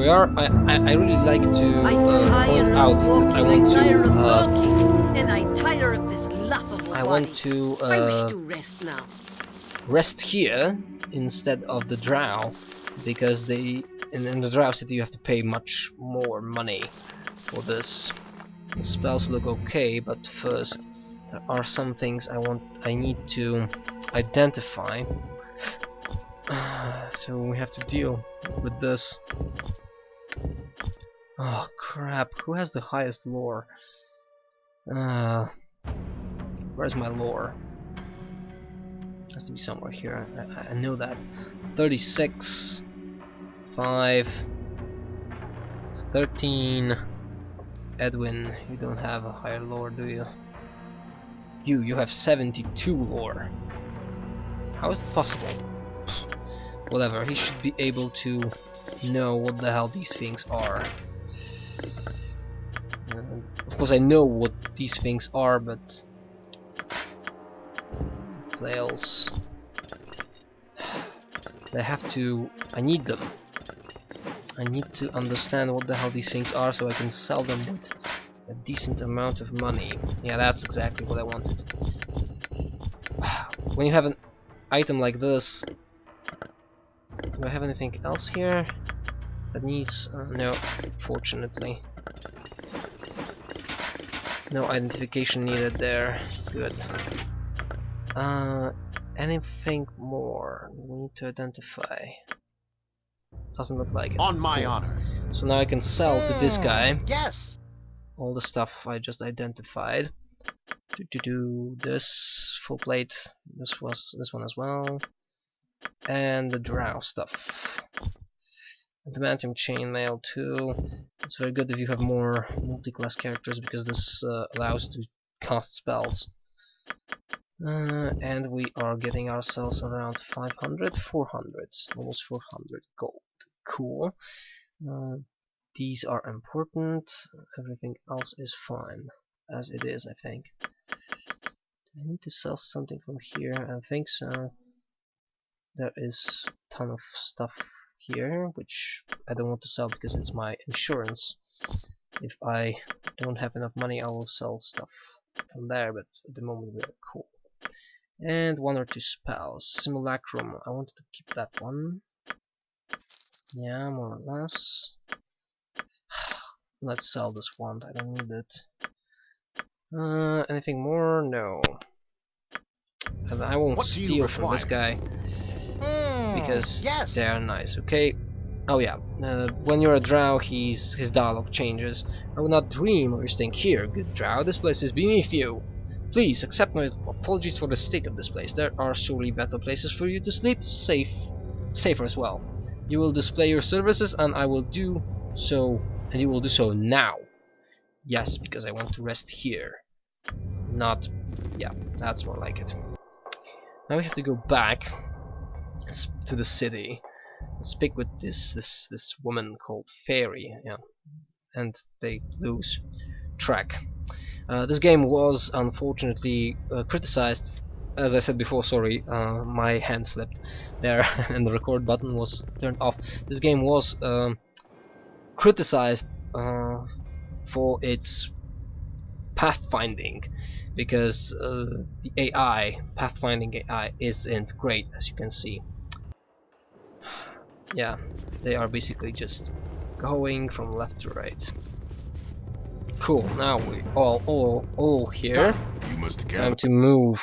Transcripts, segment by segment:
we are. I really like to point out that I want to and I'm tired of this laughable I want body. to I wish to rest now. rest here instead of the Drow, because in the Drow city you have to pay much more money for this. The spells look okay, but first there are some things I need to identify. So we have to deal with this. Oh crap, who has the highest lore? Where's my lore? It has to be somewhere here. I know that. 36, 5, 13. Edwin, you don't have a higher lore, do you? You have 72 lore. How is it possible? Whatever, he should be able to know what the hell these things are. Of course I know what these things are, but flails, they have to... I need them. I need to understand what the hell these things are so I can sell them with a decent amount of money. Yeah, that's exactly what I wanted. When you have an item like this... Do I have anything else here that needs... no, fortunately. No identification needed there. Good. Anything more we need to identify? Doesn't look like it. On my honor. So now I can sell to this guy Yes. all the stuff I just identified. Do this full plate. This one as well, and the Drow stuff. Adamantium chainmail too. It's very good if you have more multi-class characters because this allows to cast spells. And we are getting ourselves around 500, 400, almost 400 gold. Cool. These are important. Everything else is fine as it is, I think. Do I need to sell something from here? I think so. There is a ton of stuff here, which I don't want to sell because it's my insurance. If I don't have enough money, I will sell stuff from there, but at the moment we are cool. And 1 or 2 spells. Simulacrum, I wanted to keep that one. Yeah, more or less. Let's sell this one, I don't need it. Anything more? No. And I won't steal from this guy because they are nice, okay? Oh yeah, when you're a Drow, his dialogue changes. I would not dream of your staying here, good Drow. This place is beneath you. Please accept my apologies for the state of this place. There are surely better places for you to sleep, safer as well. You will display your services, and I will do so, and you will do so now. Yes, because I want to rest here. Not, yeah, that's more like it. Now we have to go back to the city. Speak with this woman called Fairy, yeah, and they lose track. This game was unfortunately criticized. As I said before, sorry, my hand slipped there and the record button was turned off. This game was criticized for its pathfinding because the AI, pathfinding AI, isn't great, as you can see. Yeah, they are basically just going from left to right. Cool, now we all here. You must Time to move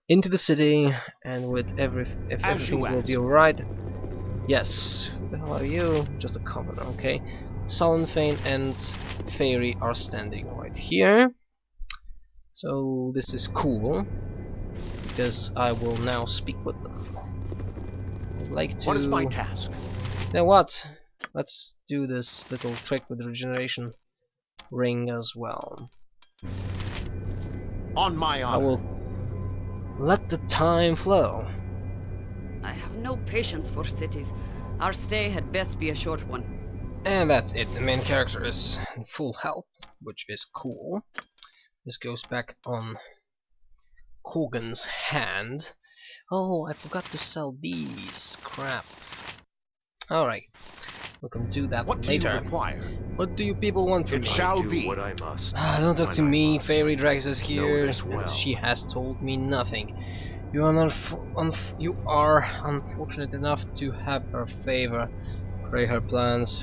into the city, and with if everything will be alright. Yes, who the hell are you? Just a commoner, okay. Sullenfane and Fairy are standing right here. So this is cool, because I will now speak with them. I'd like to... What is my task? Now what? Let's do this little trick with the regeneration ring as well. On my honor. I will let the time flow. I have no patience for cities. Our stay had best be a short one. And that's it. The main character is in full health, which is cool. This goes back on Kogan's hand. Oh, I forgot to sell these. Crap. Alright, we can do that What later. do you require? What do you people want from It me? shall be. What I must. Don't talk to me, Fairy Drax is Know here, this well. and she has told me nothing. You are unfortunate enough to have her favor. Pray her plans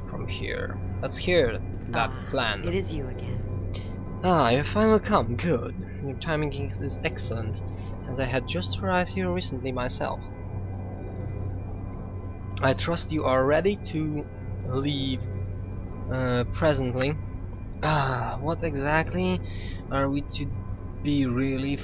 from here. Let's hear that plan. It is you again. Ah, you finally come. Good. Your timing is excellent, as I had just arrived here recently myself. I trust you are ready to leave presently. What exactly are we to be really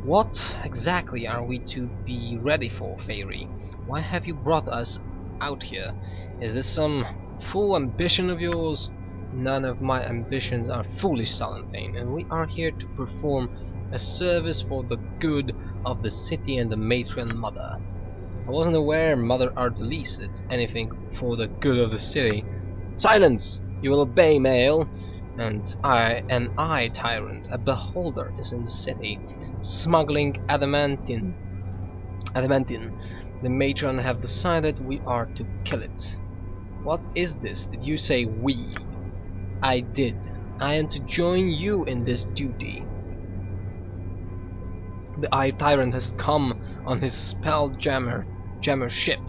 what exactly are we to be ready for, Fairy? Why have you brought us out here? Is this some full ambition of yours? None of my ambitions are foolish, Salanthane, and we are here to perform a service for the good of the city and the matron mother. I wasn't aware Mother Ardelise did anything for the good of the city. Silence! You will obey, male. And I, tyrant, a beholder, is in the city, smuggling adamantine. The matron have decided we are to kill it. What is this? Did you say we? I did. I am to join you in this duty. The Eye Tyrant has come on his spelljammer ship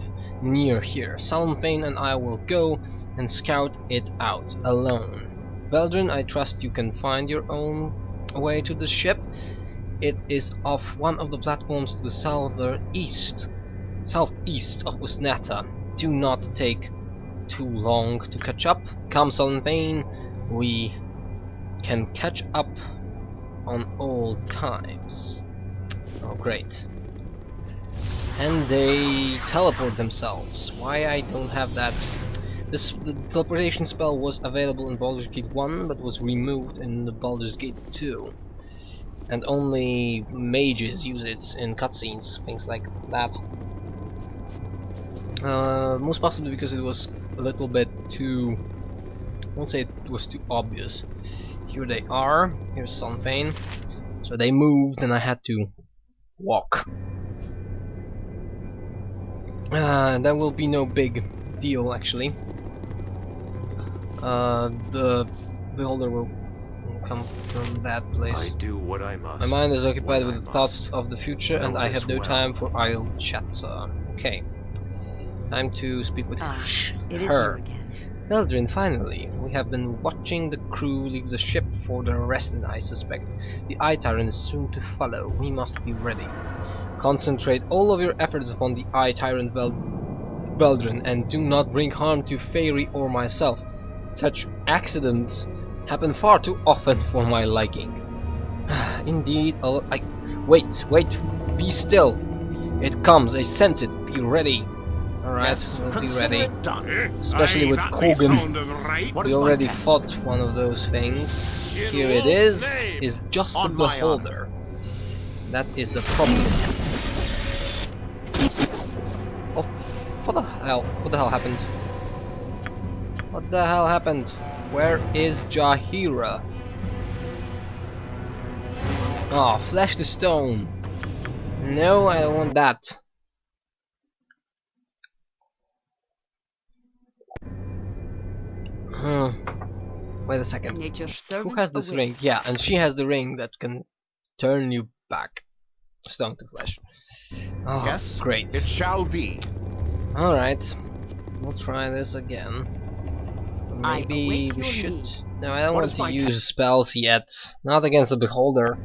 near here. Salanthane and I will go and scout it out alone. Baldur, I trust you can find your own way to the ship. It is off one of the platforms to the southeast of Usnata. Do not take too long to catch up. Come, Salanthane, we can catch up on all times. Oh, great. And they teleport themselves. Why I don't have that? The teleportation spell was available in Baldur's Gate 1, but was removed in the Baldur's Gate 2. And only mages use it in cutscenes, things like that. Most possibly because it was a little bit too... I won't say it was too obvious. Here they are. Here's Salanthane. So they moved and I had to walk. That will be no big deal, actually. The beholder will come from that place. I do what I must. My mind is occupied with the must. thoughts of the future, and I have no well. time for idle chatter. Okay. Time to speak with It is her. you again. Eldrin, finally. We have been watching the crew leave the ship for their rest, and I suspect the Eye Tyrant is soon to follow. We must be ready. Concentrate all of your efforts upon the Eye Tyrant Baldur, and do not bring harm to Fairy or myself. Such accidents happen far too often for my liking. Indeed, wait, be still. It comes, I sense it. Be ready. Alright, we'll be ready. Especially with Kogan. We already fought one of those things. Here it is just the beholder. That is the problem. Oh, what the hell? What the hell happened? What the hell happened? Where is Jaheira? Oh, flesh the stone. No, I don't want that. Wait a second. Nature's servant Who has this ring? awaits. Yeah, and she has the ring that can turn you back. Stone to flesh. Oh, Yes, great. it shall be. Alright. We'll try this again. I Maybe await we your should... need. No, I don't What want is to my use spells yet. Not against the beholder.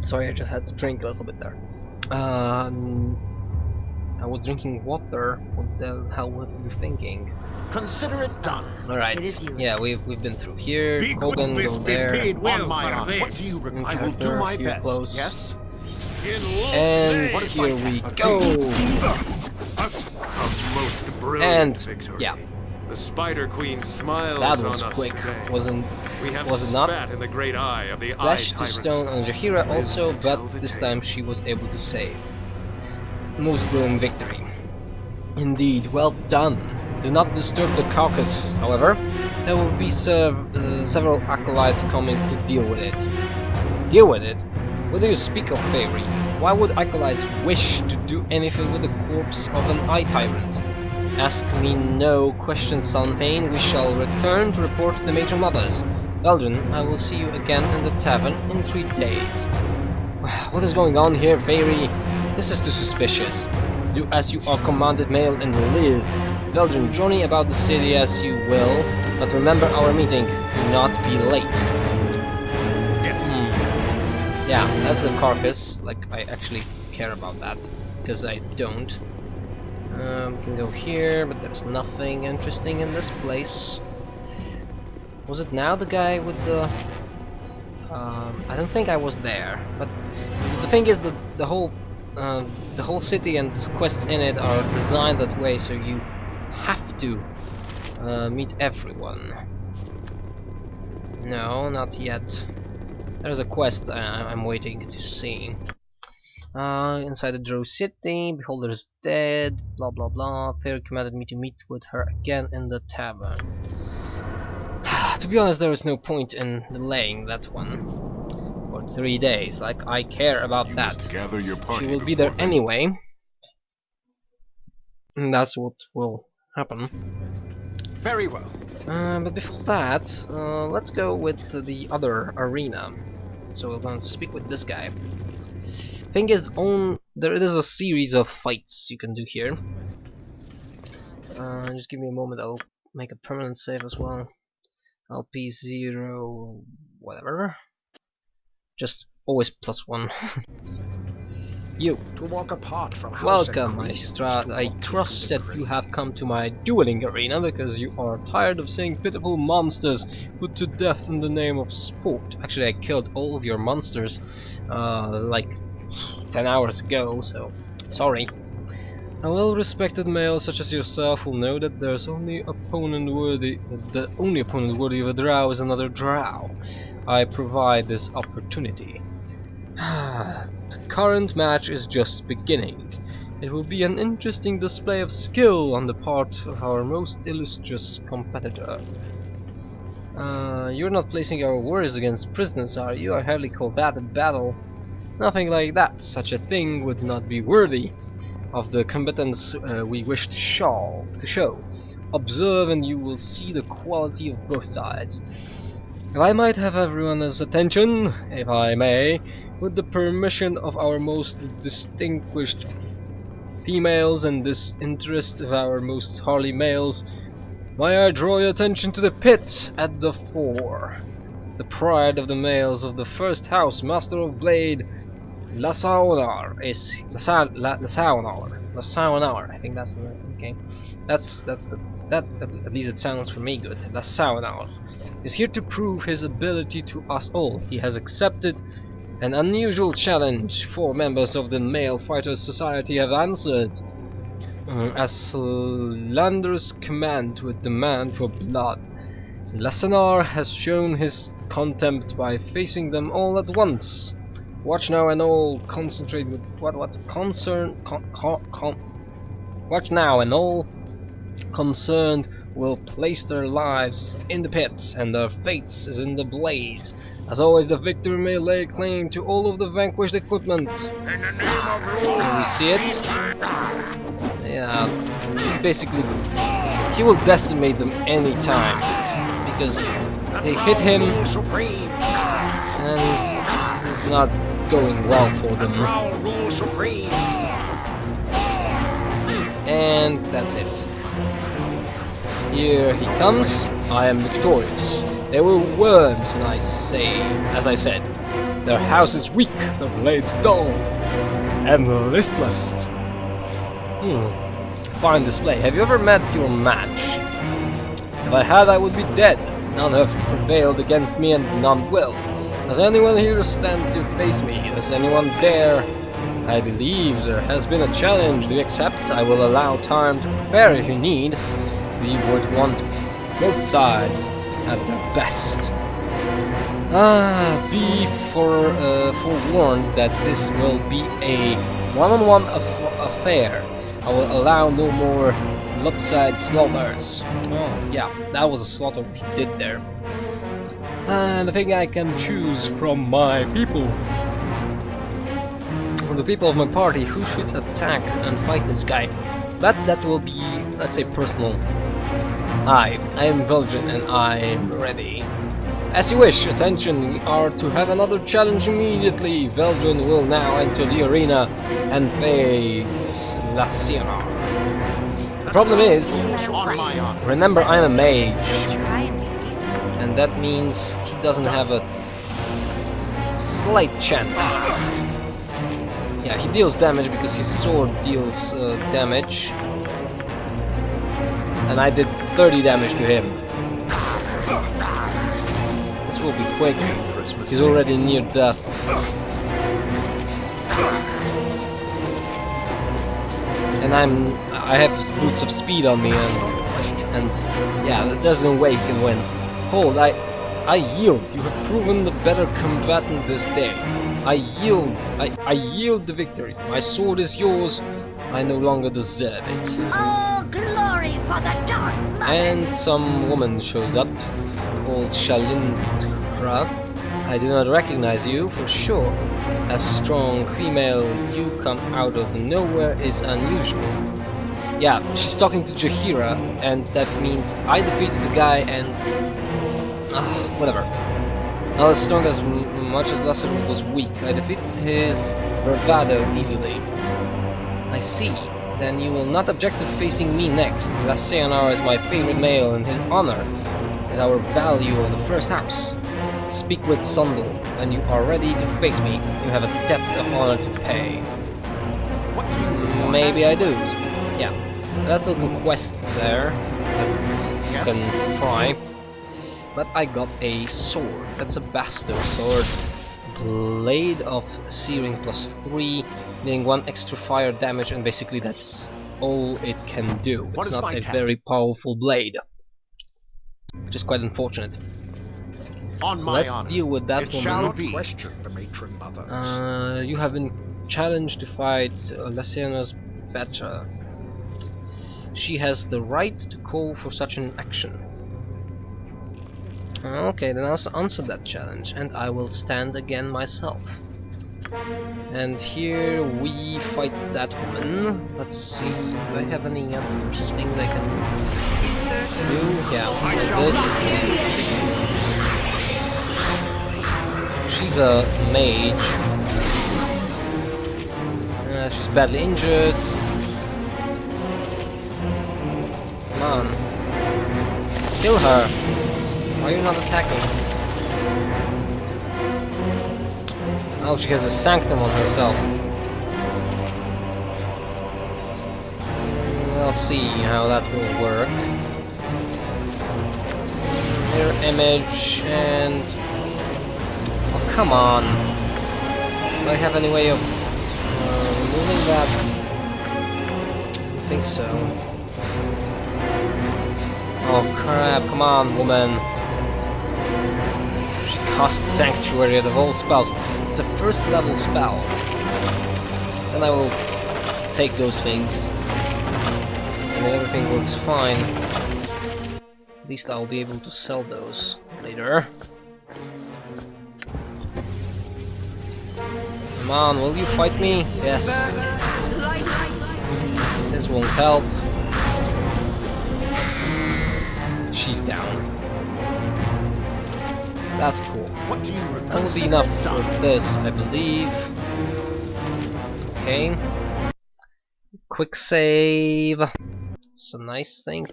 Sorry, I just had to drink a little bit there. I was drinking water. What the hell were you thinking? Consider it done. Alright. It is you. Yeah, we've been through here. Be Kogan, good, go be there. paid well On my for honor. this. What do you require? I will do Character my here best. close. Yes? And What is here my we task? go. A most brilliant And victory. yeah, The Spider Queen smiles that on was us quick. today. Was it not? Spat in the great eye of the Eye Flesh to Tyrant. stone on Jaheira also, Lived to tell but the this tale. time she was able to save. Most brilliant victory. Indeed, well done. Do not disturb the carcass, however. There will be several acolytes coming to deal with it. Deal with it? What do you speak of, Fairy? Why would acolytes wish to do anything with the corpse of an eye tyrant? Ask me no questions, Sunpain. We shall return to report to the Major Mothers. Baldur, I will see you again in the tavern in 3 days. What is going on here, Fairy? This is too suspicious. Do as you are commanded, male, and live. Baldur, journey about the city as you will, but remember our meeting. Do not be late. Yeah, that's the carcass. Like, I actually care about that, because I don't. We can go here, but there's nothing interesting in this place. Was it now the guy with the... I don't think I was there, but the thing is that the whole city and the quests in it are designed that way, so you have to meet everyone. No, not yet. There's a quest I'm waiting to see. Inside the Drow city, Beholder is dead, blah blah blah. Fairy commanded me to meet with her again in the tavern. To be honest, there is no point in delaying that one for 3 days. Like, I care about that. She will be there anyway. And that's what will happen. Very well. But before that, let's go with the other arena. So we're going to speak with this guy. Thing is, there is a series of fights you can do here. Just give me a moment, I'll make a permanent save as well. LP0... whatever. Just always +1. You. To walk apart from Welcome, Maestrat. I trust that you have come to my dueling arena because you are tired of seeing pitiful monsters put to death in the name of sport. Actually, I killed all of your monsters like 10 hours ago, so sorry. A well-respected male such as yourself will know that there's the only opponent worthy of a drow is another drow. I provide this opportunity. The current match is just beginning. It will be an interesting display of skill on the part of our most illustrious competitor. You're not placing your warriors against prisoners, are you? I hardly call that a battle. Nothing like that. Such a thing would not be worthy of the combatants we wish to show. Observe and you will see the quality of both sides. If I might have everyone's attention, if I may, with the permission of our most distinguished females and disinterest of our most hardy males, may I draw your attention to the pit at the fore. The pride of the males of the first house, Master of Blade, Lasaunar is Lasaunar. I think that's the okay. That at least it sounds for me good. Lasaunar is here to prove his ability to us all. He has accepted an unusual challenge. 4 members of the Male Fighters Society have answered a slanderous command with demand for blood. Lasaunar has shown his contempt by facing them all at once. Watch now and all concentrate with watch now and all concerned will place their lives in the pits and their fates is in the blades. As always, the victor may lay claim to all of the vanquished equipment. In the name of Can we see it? Yeah, he's basically, he will decimate them anytime because they hit him and it's not going well for them. And that's it. Here he comes. I am victorious. They were worms, and as I said, their house is weak, their blades dull, and listless. Fine display. Have you ever met your match? If I had, I would be dead. None have prevailed against me, and none will. Does anyone here stand to face me? Does anyone dare? I believe there has been a challenge. Do you accept? I will allow time to prepare if you need. We would want both sides at their best. Be forewarned that this will be a one-on-one affair. I will allow no more Lopside slaughters. Oh, yeah, that was a slaughter he did there. And I think I can choose from my people. From the people of my party who should attack and fight this guy. But that will be, let's say, personal. I am Belgian and I'm ready. As you wish, attention, we are to have another challenge immediately. Belgian will now enter the arena and face La Sierra. The problem is, remember I'm a mage, and that means he doesn't have a slight chance. Yeah, he deals damage because his sword deals damage, and I did 30 damage to him. This will be quick. He's already near death. And I have boots of speed on me, and yeah, there's no way he can win. Hold, I yield. You have proven the better combatant this day. I yield. I yield the victory. My sword is yours. I no longer deserve it. Oh, glory for the dark mother. And some woman shows up, called Shalindra. I do not recognize you for sure. A strong female, you come out of nowhere is unusual. Yeah, she's talking to Jaheira, and that means I defeated the guy and... whatever. Not as strong as much as Lasser was weak. I defeated his bravado easily. I see. Then you will not object to facing me next. Lasseanar is my favorite male, and his honor is our value of the first house. Speak with Sundel. When you are ready to face me, you have a debt of honor to pay. Maybe I do. Yeah, that's a little quest there that you can try. But I got a sword. That's a bastard sword. Blade of searing +3, dealing 1 extra fire damage, and basically that's all it can do. It's not a very powerful blade, which is quite unfortunate. On my Let's honor, deal with that it woman. shall not question the matron mothers. You have been challenged to fight Lassiana's better. She has the right to call for such an action. Okay, then I'll answer that challenge, and I will stand again myself. And here we fight that woman. Let's see, do I have any other things I can do? Yeah, like this. She's a mage. She's badly injured. Come on. Kill her. Why are you not attacking? Oh, she has a sanctum on herself. We'll see how that will work. Mirror image and... oh, come on. Do I have any way of removing that? I think so. Oh crap, come on, woman. She casts Sanctuary out of all spells. It's a first level spell. Then I will take those things. And if everything works fine, at least I'll be able to sell those later. Come on, will you fight me? Yes. This won't help. She's down. That's cool. That will be enough for this, I believe. Okay. Quick save. It's a nice thing.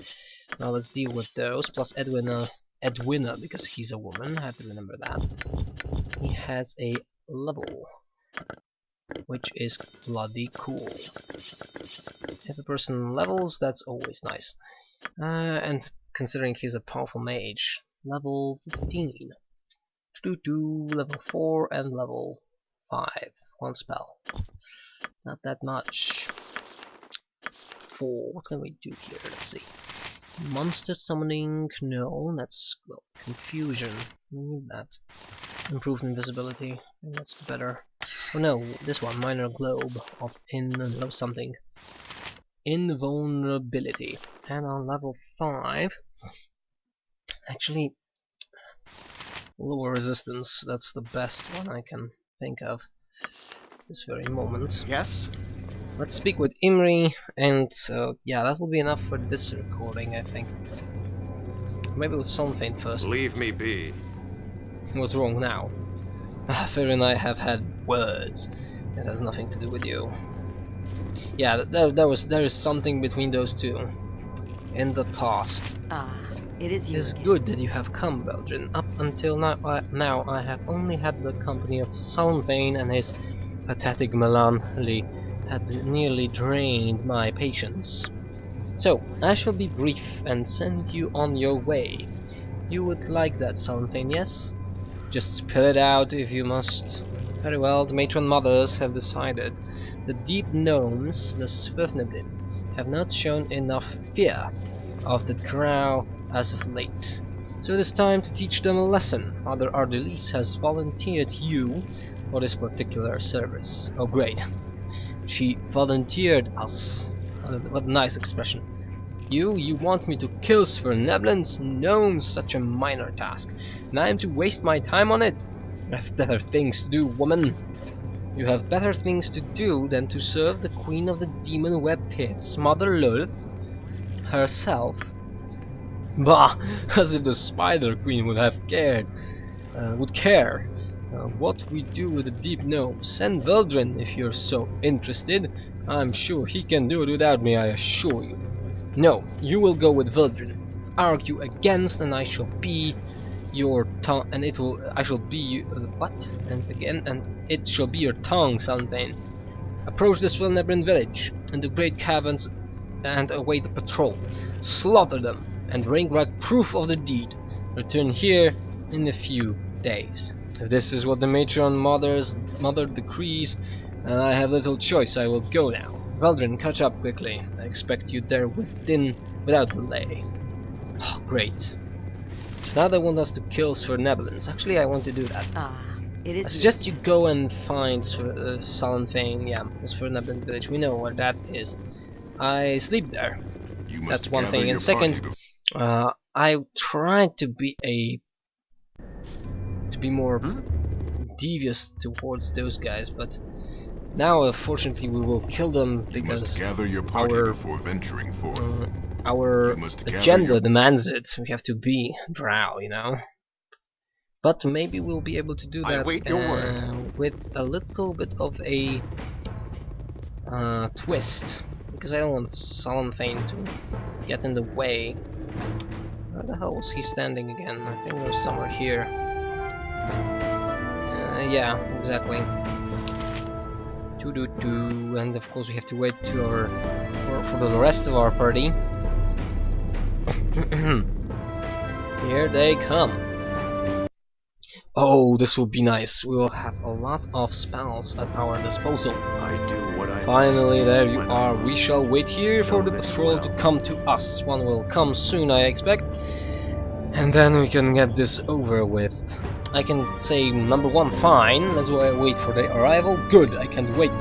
Now let's deal with those. Plus Edwina, because he's a woman. I have to remember that. He has a level, which is bloody cool. If a person levels, that's always nice. And considering he's a powerful mage, level 15. Level 4 and level 5. One spell. Not that much. 4. What can we do here? Let's see. Monster summoning? No, that's, well, confusion. We need that. Improved invisibility. I think that's better. Oh no, this one, minor globe of something. invulnerability. And on level 5, actually, lower resistance, that's the best one I can think of this very moment. Yes? Let's speak with Imri, and yeah, that will be enough for this recording, I think. Maybe with something first. Leave me be. What's wrong now? Fair and I have had words. It has nothing to do with you. Yeah, there is something between those two. In the past. It is you It's again. good that you have come, Baldur. Up until now I have only had the company of Salmvain, and his pathetic melancholy had nearly drained my patience. So, I shall be brief and send you on your way. You would like that, Salmvain, yes? Just spill it out if you must. Very well, the matron mothers have decided. The deep gnomes, the Svirfneblin, have not shown enough fear of the Drow as of late. So it is time to teach them a lesson. Mother Ardelis has volunteered you for this particular service. Oh great. She volunteered us. What a nice expression. You want me to kill Svirfneblins? No, such a minor task. And I am to waste my time on it? I have better things to do, woman. You have better things to do than to serve the queen of the demon web pits, Mother Lulth herself. Bah! As if the Spider Queen would have cared. Would care. What we do with the deep gnomes. Send Veldrin if you're so interested. I'm sure he can do it without me, I assure you. No, you will go with Veldrin. Argue against, and I shall be your tongue, and it will. I shall be what? And again, and it shall be your tongue, Salmvain. Approach the Svirfneblin village and the great caverns, and await the patrol. Slaughter them and bring back proof of the deed. Return here in a few days. If this is what the matron mother decrees, and I have little choice, I will go now. Veldrin, catch up quickly. I expect you there without delay. Oh, great. Now they want us to kill Svirfneblins. Actually, I want to do that. It I is suggest you go and find Salmvain, yeah, the Svirfneblin village. We know where that is. I sleep there. That's one thing. And second, I tried to be more devious towards those guys, but now fortunately we will kill them because gather your party before venturing forth. Our agenda demands it. We have to be Drow, you know. But maybe we'll be able to do that with a little bit of a twist, because I don't want Salmvain to get in the way. Where the hell was he standing again? I think there's somewhere here. Yeah, exactly. And of course we have to wait to for the rest of our party. Here they come. Oh, this will be nice. We will have a lot of spells at our disposal. I do what I Finally, must there you when are. I We shall wait here for the this patrol well. to come to us. One will come soon, I expect. And then we can get this over with. I can say number 1, fine. Let's wait for the arrival. Good, I can't wait.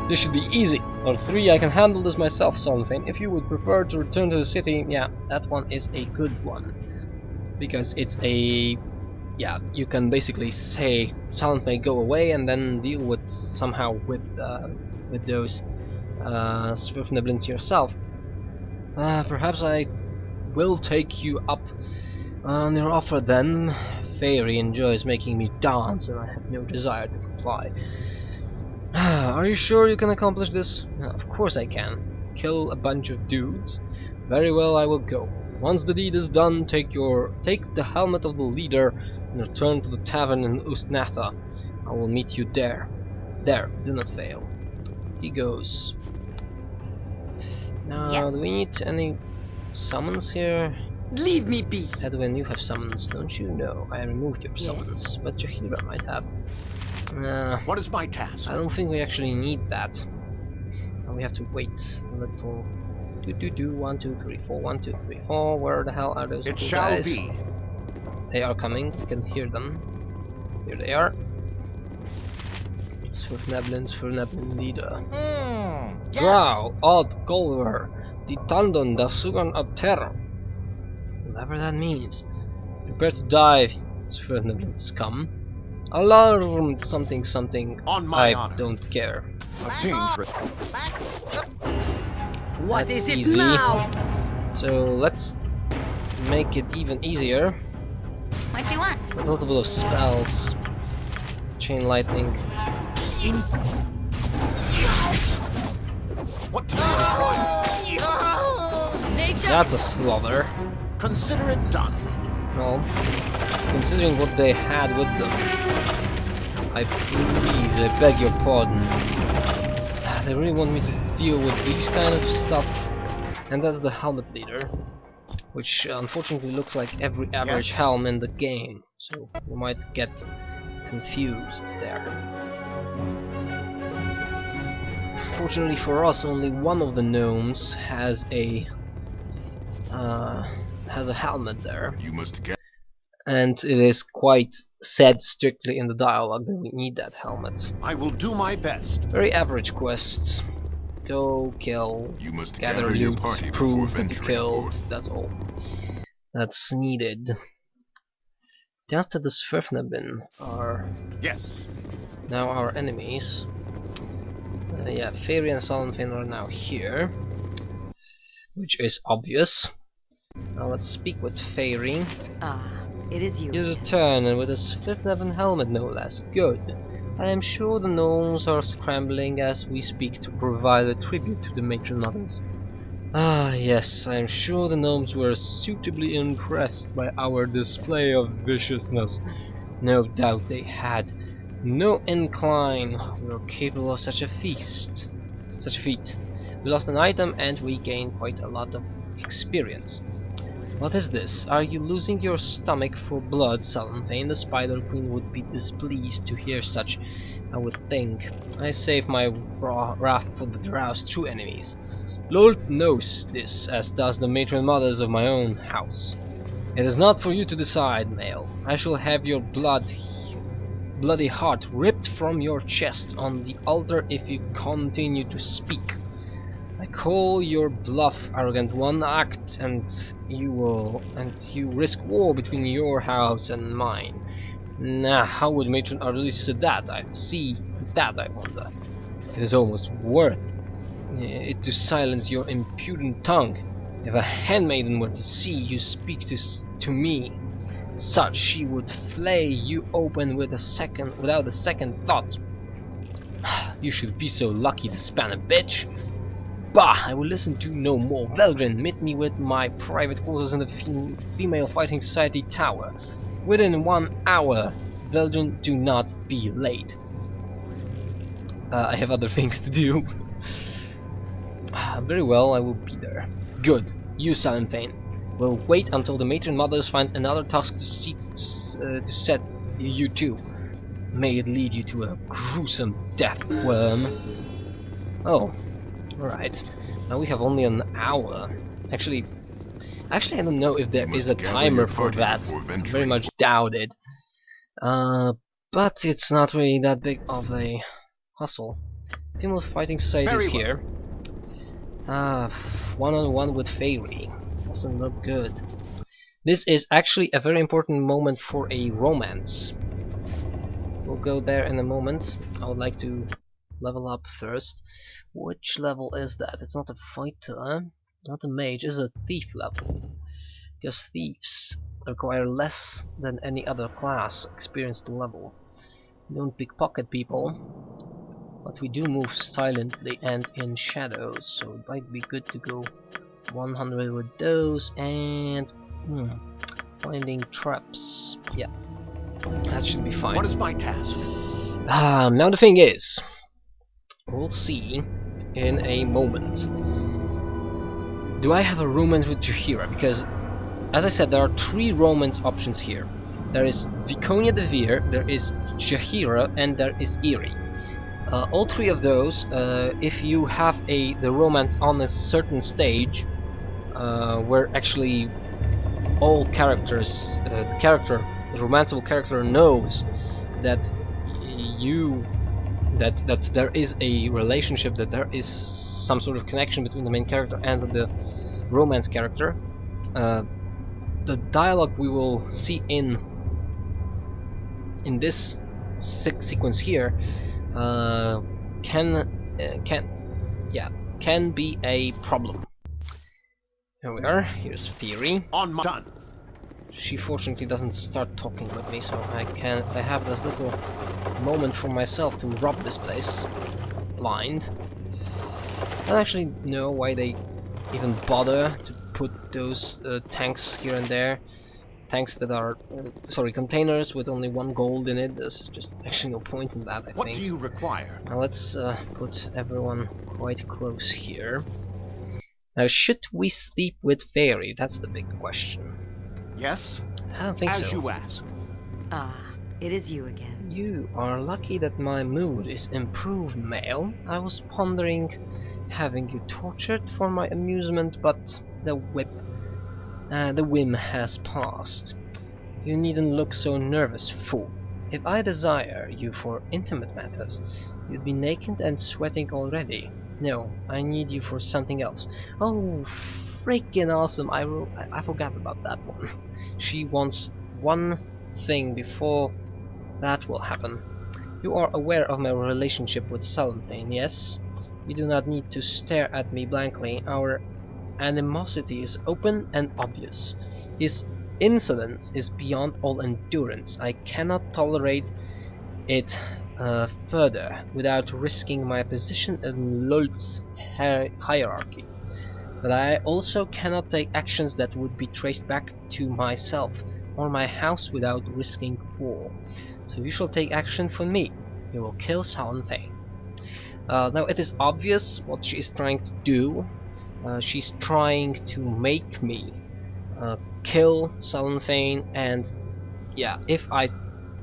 This should be easy. Or 3, I can handle this myself, Salmvain. If you would prefer to return to the city, yeah, that one is a good one. Because it's a... yeah, you can basically say, Salmvain, go away, and then deal with somehow with those Svirfneblins yourself. Perhaps I will take you up on your offer then. Fairy enjoys making me dance, and I have no desire to comply. Are you sure you can accomplish this? Of course I can. Kill a bunch of dudes? Very well, I will go. Once the deed is done, take the helmet of the leader and return to the tavern in Ustnatha. I will meet you there. There, do not fail. He goes. Now, do we need any summons here? Leave me be. Edwin, you have summons, don't you? No, I removed your summons, but Jahira might have. What is my task? I don't think we actually need that. We have to wait a little. 1, 2, 3, 4. 1, 2, 3, 4. Where the hell are those It two shall guys? be. They are coming. We can hear them. Here they are. Svirfneblin leader. Drow, Odd, Golver, the Tandon, the Sugan of Terror. Whatever that means. Prepare to die, Svirfneblin scum. Alarm something something. On my I honor. don't care. What That's is it easy. now? So let's make it even easier. What you want? With a little bit of spells. Chain lightning. What do you want? Nature! That's a slaughter. Consider it done. Well, considering what they had with them, I beg your pardon. They really want me to deal with these kind of stuff. And that's the helmet leader, which unfortunately looks like every average helm in the game, so you might get confused there. Fortunately for us, only one of the gnomes has a helmet there. You must get And it is quite said strictly in the dialogue that we need that helmet. I will do my best. Very average quests. Go, kill, you must gather gather your loot, party before prove that you venturing killed. forth. That's all. That's needed. After the Svirfneblin are Yes. now our enemies. Yeah, Fairy and Salenfin are now here, which is obvious. Now let's speak with Fairy. It is you. Here's a turn, and with a Svirfneblin helmet no less. Good. I am sure the gnomes are scrambling as we speak to provide a tribute to the matron mothers. Ah, yes, I am sure the gnomes were suitably impressed by our display of viciousness. No doubt they had. No incline we were capable of such a feat. We lost an item and we gained quite a lot of experience. What is this? Are you losing your stomach for blood, Salenfin? The Spider Queen would be displeased to hear such, I would think. I save my wrath for the Drow's true enemies. Lord knows this, as does the matron mothers of my own house. It is not for you to decide, male. I shall have your bloody heart ripped from your chest on the altar if you continue to speak. I call your bluff, arrogant one. Act, and you risk war between your house and mine. Nah, how would Matron Arliss say that? I wonder. It is almost worth it to silence your impudent tongue. If a handmaiden were to see you speak to me, such she would flay you open without a second thought. You should be so lucky to span a bitch. Bah! I will listen to no more. Velgrin, meet me with my private quarters in the Female Fighting Society Tower. Within 1 hour. Velgrin, do not be late. I have other things to do. Very well, I will be there. Good. You, Salenfin, will wait until the matron mothers find another task to set you to. May it lead you to a gruesome death, worm. Oh. Alright, now we have only an hour. Actually, I don't know if there is a timer for that. Very much doubt it. But it's not really that big of a hustle. Female Fighting Society is here. One-on-one with Fairy. Doesn't look good. This is actually a very important moment for a romance. We'll go there in a moment. I would like to level up first. Which level is that? It's not a fighter, not a mage, it's a thief level. Because thieves require less than any other class experience to level. We don't pickpocket people, but we do move silently and in shadows, so it might be good to go 100 with those and finding traps. Yeah, that should be fine. What is my task? Now the thing is, we'll see in a moment. Do I have a romance with Jaheira? Because, as I said, there are 3 romance options here. There is Viconia the Veer, there is Jaheira, and there is Eerie. All 3 of those, if you have the romance on a certain stage, where actually all characters, the romanceable character knows that you that there is a relationship, that there is some sort of connection between the main character and the romance character. The dialogue we will see in this sequence here can be a problem. Here we are. Here's Theory. On my done. She fortunately doesn't start talking with me, so I have this little moment for myself to rob this place blind. I don't actually know why they even bother to put those tanks here and there. Tanks that are, containers with only 1 gold in it. There's just actually no point in that, I think. What do you require? Now let's put everyone quite close here. Now, should we sleep with Fairy? That's the big question. Yes? I don't think so. As you ask. Ah, it is you again. You are lucky that my mood is improved, male. I was pondering having you tortured for my amusement, but the whim has passed. You needn't look so nervous, fool. If I desire you for intimate matters, you'd be naked and sweating already. No, I need you for something else. Oh, freaking awesome! I forgot about that one. She wants one thing before that will happen. You are aware of my relationship with Sullivan, yes? You do not need to stare at me blankly. Our animosity is open and obvious. His insolence is beyond all endurance. I cannot tolerate it further without risking my position in Lolth's hierarchy. But I also cannot take actions that would be traced back to myself or my house without risking war. So you shall take action for me. You will kill Sullivan. Now it is obvious what she is trying to do. She's trying to make me kill Sullivan, and yeah, if I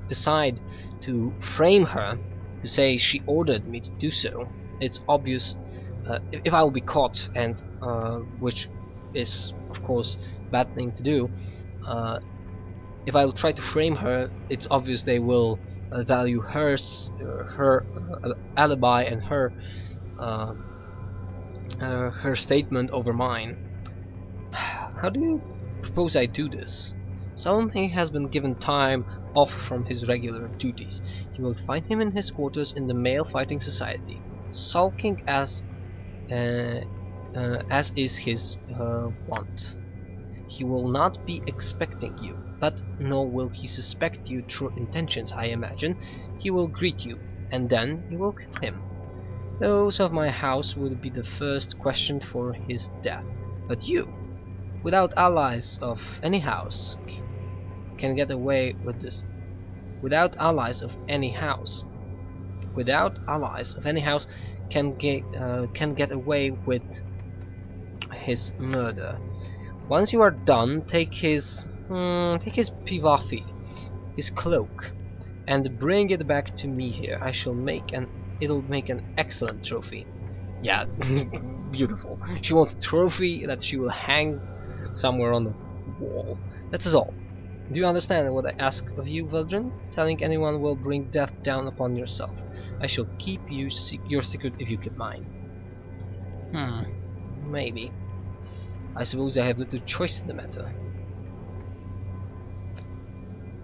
decide to frame her to say she ordered me to do so, it's obvious. If I will be caught, and which is of course a bad thing to do, if I will try to frame her, it's obvious they will value her alibi and her statement over mine. How do you propose I do this? Sullivan has been given time off from his regular duties. You will find him in his quarters in the Male Fighting Society, sulking as is his wont. He will not be expecting you, but nor will he suspect your true intentions, I imagine. He will greet you, and then you will kill him. Those of my house would be the first questioned for his death, but you, without allies of any house, can get away with this. Without allies of any house can get away with his murder. Once you are done, take his pivafi, his cloak, and bring it back to me here. It'll make an excellent trophy. Yeah, beautiful. She wants a trophy that she will hang somewhere on the wall. That is all. Do you understand what I ask of you, Vildren? Telling anyone will bring death down upon yourself. I shall keep your secret if you keep mine. Maybe. I suppose I have little choice in the matter.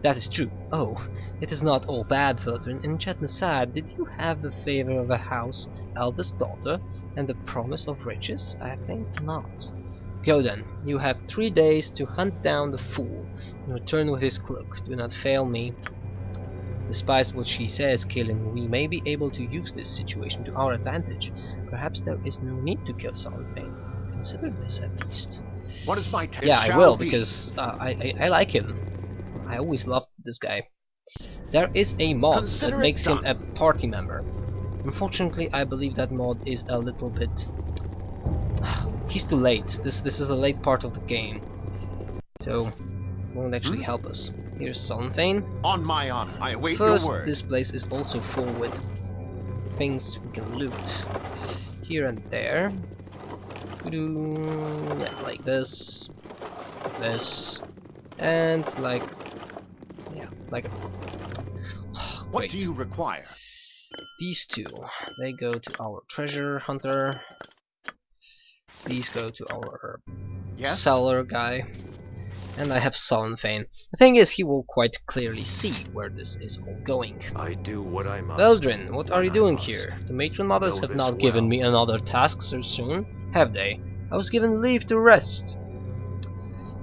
That is true. Oh, it is not all bad, Vildren. In Chetnasad, did you have the favor of a house, eldest daughter, and the promise of riches? I think not. Go then. You have 3 days to hunt down the fool and return with his cloak. Do not fail me. Despite what she says, killing, we may be able to use this situation to our advantage. Perhaps there is no need to kill Sullivan. Consider this at least. What is my tale? Yeah, I will, because I like him. I always loved this guy. There is a mod that makes him a party member. Unfortunately, I believe that mod is a little bit... He's too late. This is a late part of the game, so won't actually help us. Here's Sullivan. On my honor, I await First, your word. this place is also full with things we can loot here and there. Yeah, like this, and like What do you require? these two, they go to our treasure hunter. These go to our seller guy. And I have Sullen Fane. The thing is, he will quite clearly see where this is all going. I do what I must. Veldrin, what are you doing here? The matron mothers have not given me another task so soon, have they? I was given leave to rest.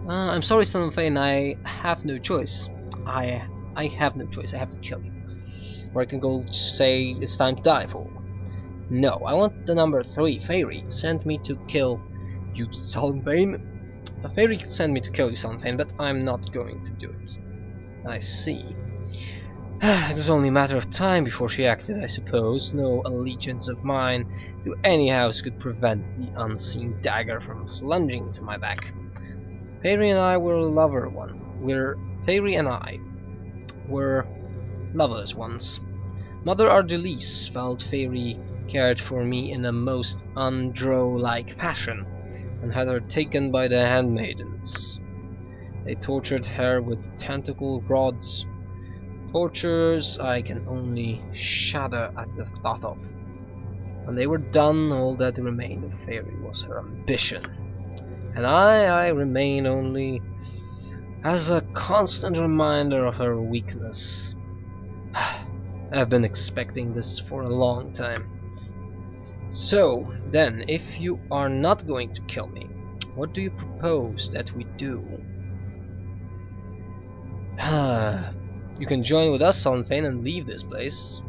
I'm sorry, Sullen Fane, I have no choice. I have no choice, I have to kill you. Or I can go say it's time to die for. No, I want the number 3 fairy sent me to kill you, Sullen Fane. A fairy sent me to kill you, Sullen Fane, but I'm not going to do it. I see. It was only a matter of time before she acted, I suppose. No allegiance of mine to any house could prevent the unseen dagger from plunging into my back. Fairy and I were Fairy and I were lovers once. Mother Ardelise felt Fairy cared for me in a most un-Drow-like fashion, and had her taken by the handmaidens. They tortured her with tentacle rods, tortures I can only shudder at the thought of. When they were done, all that remained of Fairy was her ambition, and I remain only as a constant reminder of her weakness. I've been expecting this for a long time. So, then, if you are not going to kill me, what do you propose that we do? You can join with us, Sullen Fane, and leave this place.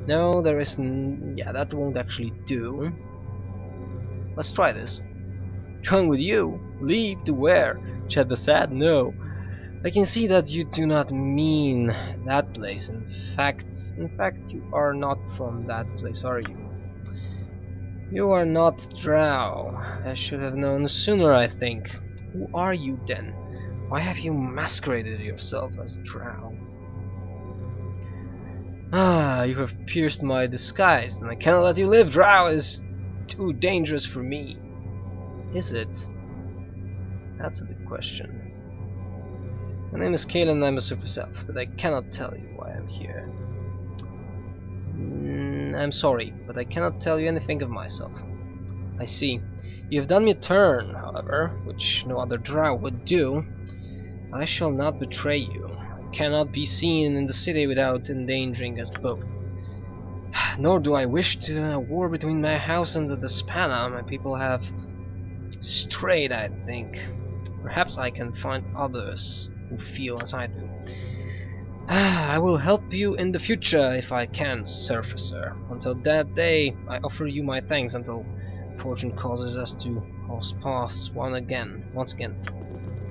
No, there isn't. Yeah, that won't actually do. Let's try this. Join with you? Leave to where? Chet the Sad? No. I can see that you do not mean that place. In fact, you are not from that place, are you? You are not Drow. I should have known sooner, I think. Who are you then? Why have you masqueraded yourself as Drow? You have pierced my disguise, and I cannot let you live. Drow is too dangerous for me. Is it? That's a big question. My name is Kalen and I'm a super self, but I cannot tell you why I'm here. I'm sorry, but I cannot tell you anything of myself. I see. You have done me a turn, however, which no other Drow would do. I shall not betray you. I cannot be seen in the city without endangering us both. Nor do I wish a war between my house and the Spana. My people have strayed, I think. Perhaps I can find others who feel as I do. I will help you in the future if I can, Surfacer. Until that day, I offer you my thanks until fortune causes us to cross paths once again.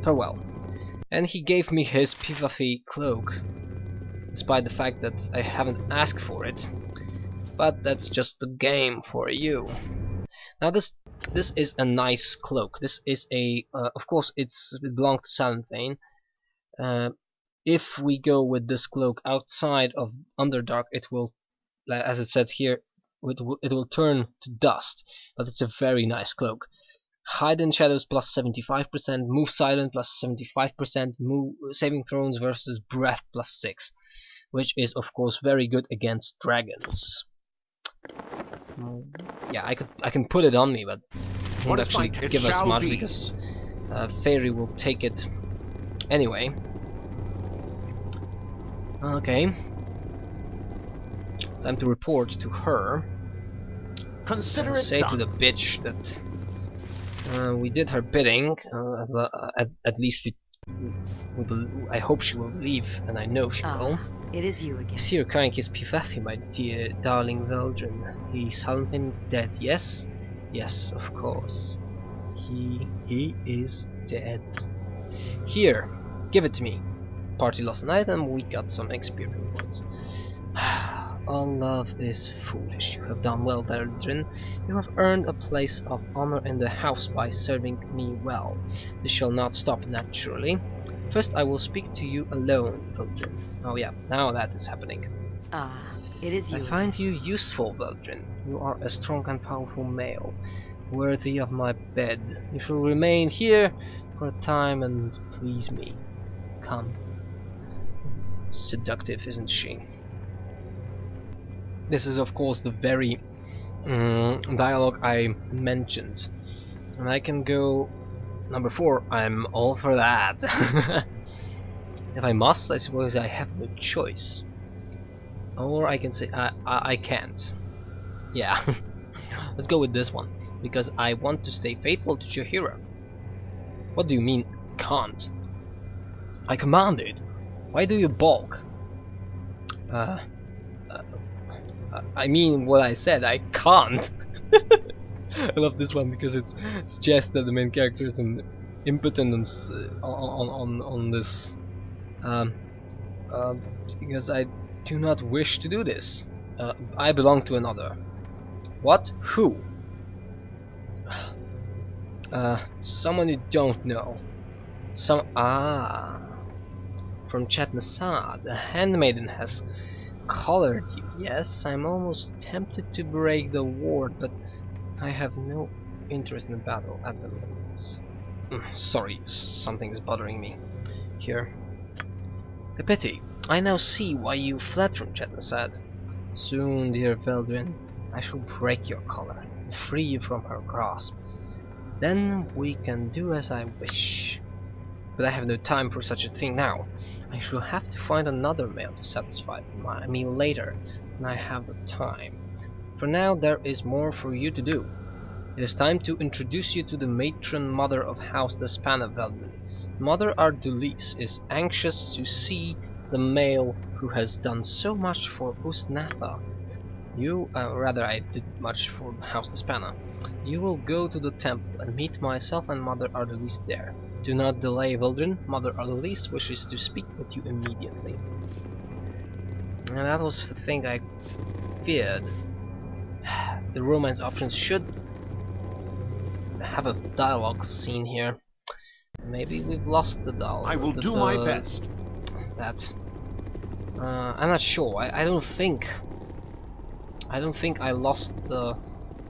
Farewell. And he gave me his Pivafi cloak, despite the fact that I haven't asked for it. But that's just the game for you. Now this is a nice cloak. This is a, of course, it belongs to Sullen Fane. If we go with this cloak outside of Underdark, it will, as it said here, it will turn to dust. But it's a very nice cloak. Hide in shadows plus 75%, move silent plus 75%, move saving throws versus breath plus 6, which is of course very good against dragons. Yeah, I can put it on me, but it won't actually give us much because Fairy will take it anyway. Okay. Time to report to her. Consider it say done. to the bitch that we did her bidding. At least I hope she will leave, and I know she will. It is you again. Sir Kainki's Pivathi, my dear darling Veldrin. The Sullen Fane is dead, yes? Yes, of course. He is dead. Here, give it to me. Party lost an item, we got some experience points. All love is foolish. You have done well, Veldrin. You have earned a place of honor in the house by serving me well. This shall not stop naturally. First, I will speak to you alone, Veldrin. Oh yeah, now that is happening. It is you. I find you useful, Veldrin. You are a strong and powerful male, worthy of my bed. You shall remain here for a time and please me. Come. Seductive, isn't she? This is of course the very dialogue I mentioned. And I can go number 4. I'm all for that. If I must, I suppose I have no choice. Or I can say I can't. Yeah. Let's go with this one, because I want to stay faithful to Chihiro. What do you mean, can't? I commanded. Why do you balk? I mean what I said, I can't. I love this one because it suggests that the main character is an impotence on this. Because I do not wish to do this. I belong to another. What? Who? Someone you don't know. From Chetnasad, the handmaiden has colored you. Yes, I'm almost tempted to break the ward, but I have no interest in the battle at the moment. Sorry, something is bothering me here. A pity. I now see why you fled from Chetnasad. Soon, dear Veldrin, I shall break your collar and free you from her grasp. Then we can do as I wish. But I have no time for such a thing now. I shall have to find another male to satisfy me later when I have the time. For now, there is more for you to do. It is time to introduce you to the matron mother of House Despana Veldrin. Mother Ardulis is anxious to see the male who has done so much for Ustnatha. You, I did much for House Despana. You will go to the temple and meet myself and Mother Ardulis there. Do not delay, Veldrin. Mother Ardulis wishes to speak with you immediately. And that was the thing I feared. The romance options should have a dialogue scene here. Maybe we've lost the dialogue. I will do my best. I'm not sure. I don't think I lost the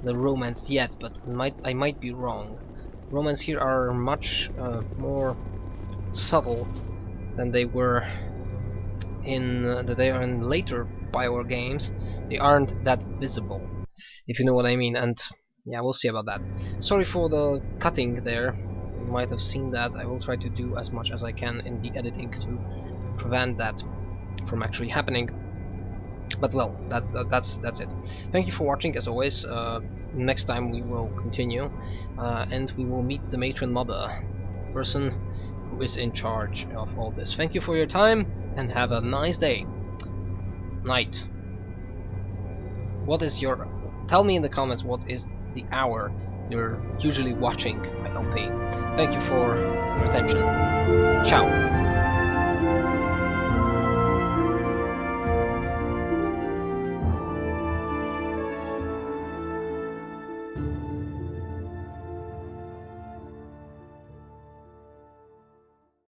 romance yet, but I might be wrong. Romance here are much more subtle than they were in later BioWare games. They aren't that visible, if you know what I mean. And yeah, we'll see about that. Sorry for the cutting there. You might have seen that. I will try to do as much as I can in the editing to prevent that from actually happening. But well, that's it. Thank you for watching, as always. Next time we will continue, and we will meet the matron mother, person who is in charge of all this. Thank you for your time, and have a nice day. Night. Tell me in the comments what is the hour you're usually watching my LP. Thank you for your attention. Ciao.